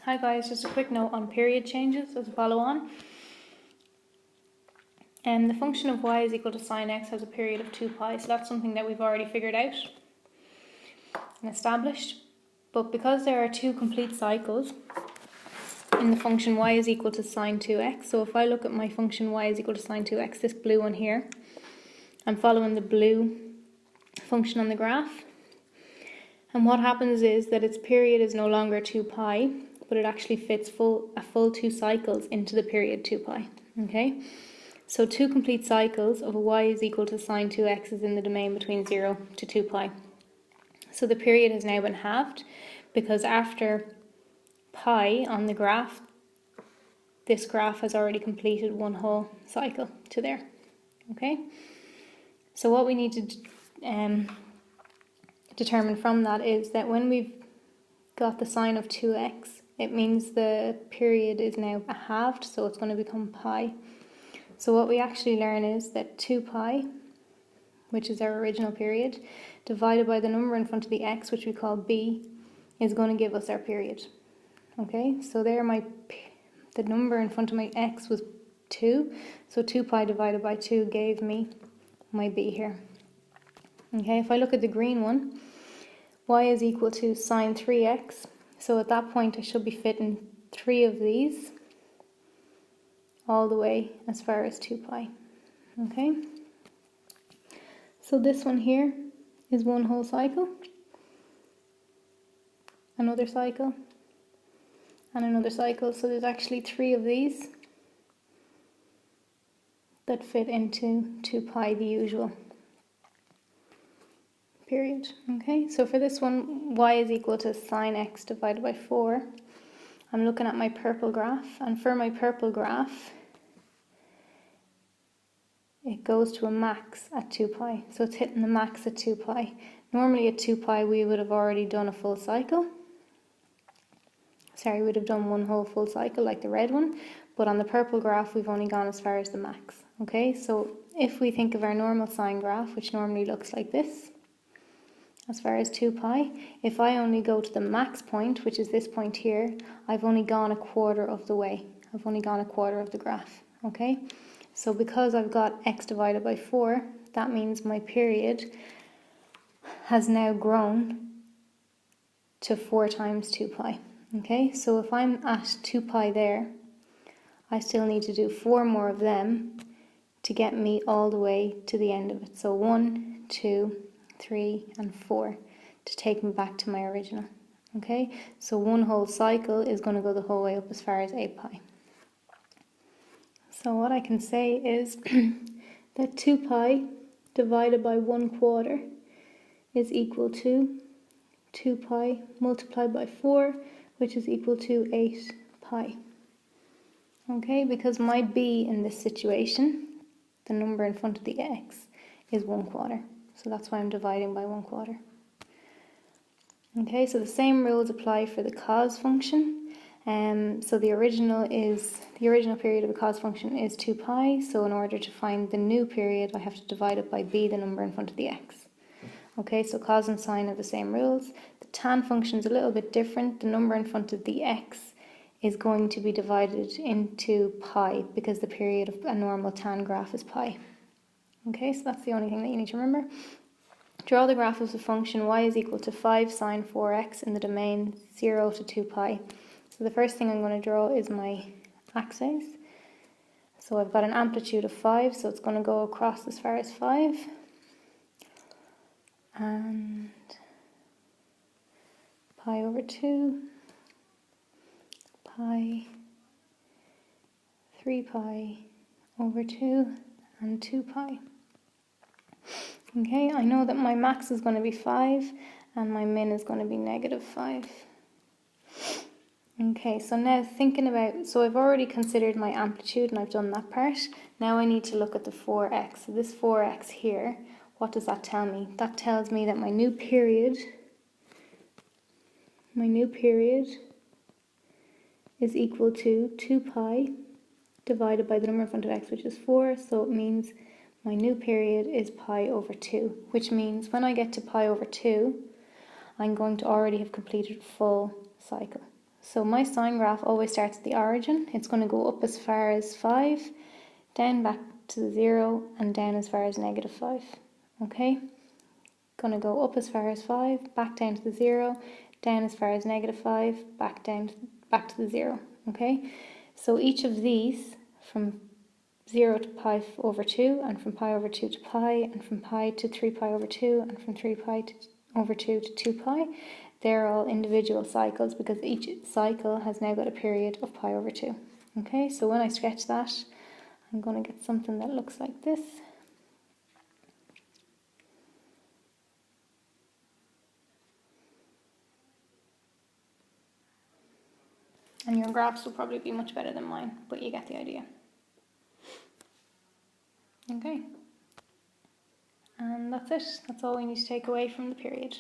Hi guys, just a quick note on period changes as a follow on. And the function of y is equal to sine x has a period of 2 pi, so that's something that we've already figured out and established. But because there are two complete cycles in the function y is equal to sine 2x, so if I look at my function y is equal to sine 2x, this blue one here, I'm following the blue function on the graph. And what happens is that its period is no longer 2 pi, but it actually fits a full 2 cycles into the period 2 pi. Okay? So 2 complete cycles of y is equal to sine 2x is in the domain between 0 to 2 pi. So the period has now been halved because after pi on the graph, this graph has already completed one whole cycle to there. Okay? So what we need to determine from that is that when we've got the sine of 2x, it means the period is now halved, so it's going to become pi. So what we actually learn is that 2 pi, which is our original period, divided by the number in front of the x, which we call b, is going to give us our period. Okay, so there the number in front of my x was 2, so 2 pi divided by 2 gave me my b here. Okay, if I look at the green one, y is equal to sine 3x, so at that point I should be fitting 3 of these all the way as far as 2 pi. Okay, so this one here is one whole cycle, another cycle, and another cycle. So there's actually 3 of these that fit into 2 pi, the usual period. Okay, so for this one, y is equal to sine x divided by 4. I'm looking at my purple graph, and for my purple graph, it goes to a max at 2 pi. So it's hitting the max at 2 pi. Normally at 2 pi we would have already done a full cycle. Sorry, we would have done one whole full cycle like the red one. But on the purple graph we've only gone as far as the max. Okay, so if we think of our normal sine graph, which normally looks like this, as far as 2 pi, if I only go to the max point, which is this point here, I've only gone a quarter of the way. I've only gone a quarter of the graph. Okay, so because I've got x divided by 4, that means my period has now grown to 4 times 2 pi. Okay, so if I'm at 2 pi there, I still need to do 4 more of them to get me all the way to the end of it. So 1, 2, 3, and 4 to take me back to my original. Okay, so one whole cycle is going to go the whole way up as far as 8 pi. So what I can say is that 2 pi divided by 1 quarter is equal to 2 pi multiplied by 4, which is equal to 8 pi. Okay, because my b in this situation, the number in front of the x, is 1 quarter. So that's why I'm dividing by 1 quarter. Okay, so the same rules apply for the cos function. So the original period of a cos function is 2 pi. So in order to find the new period, I have to divide it by b, the number in front of the x. Okay, so cos and sine have the same rules. The tan function is a little bit different. The number in front of the x is going to be divided into pi because the period of a normal tan graph is pi. Okay, so that's the only thing that you need to remember. Draw the graph of the function y is equal to 5 sine 4x in the domain 0 to 2 pi. So the first thing I'm going to draw is my axis. So I've got an amplitude of 5, so it's going to go across as far as 5. And pi over 2, pi, 3 pi over 2, and 2 pi. Okay, I know that my max is going to be 5 and my min is going to be negative 5. Okay, so now thinking about, so I've already considered my amplitude and I've done that part. Now I need to look at the 4x. So this 4x here, what does that tell me? That tells me that my new period is equal to 2 pi divided by the number in front of x, which is 4. So it means my new period is pi over 2, which means when I get to pi over 2, I'm going to already have completed a full cycle. So my sine graph always starts at the origin. It's going to go up as far as 5, down back to the 0, and down as far as -5. Okay? Going to go up as far as 5, back down to the 0, down as far as -5, back to the 0. Okay? So each of these, from 0 to pi over 2, and from pi over 2 to pi, and from pi to 3 pi over 2, and from 3 pi over 2 to 2 pi, they're all individual cycles because each cycle has now got a period of pi over 2. Okay, so when I sketch that, I'm going to get something that looks like this. And your graphs will probably be much better than mine, but you get the idea. Okay. And that's it. That's all we need to take away from the period.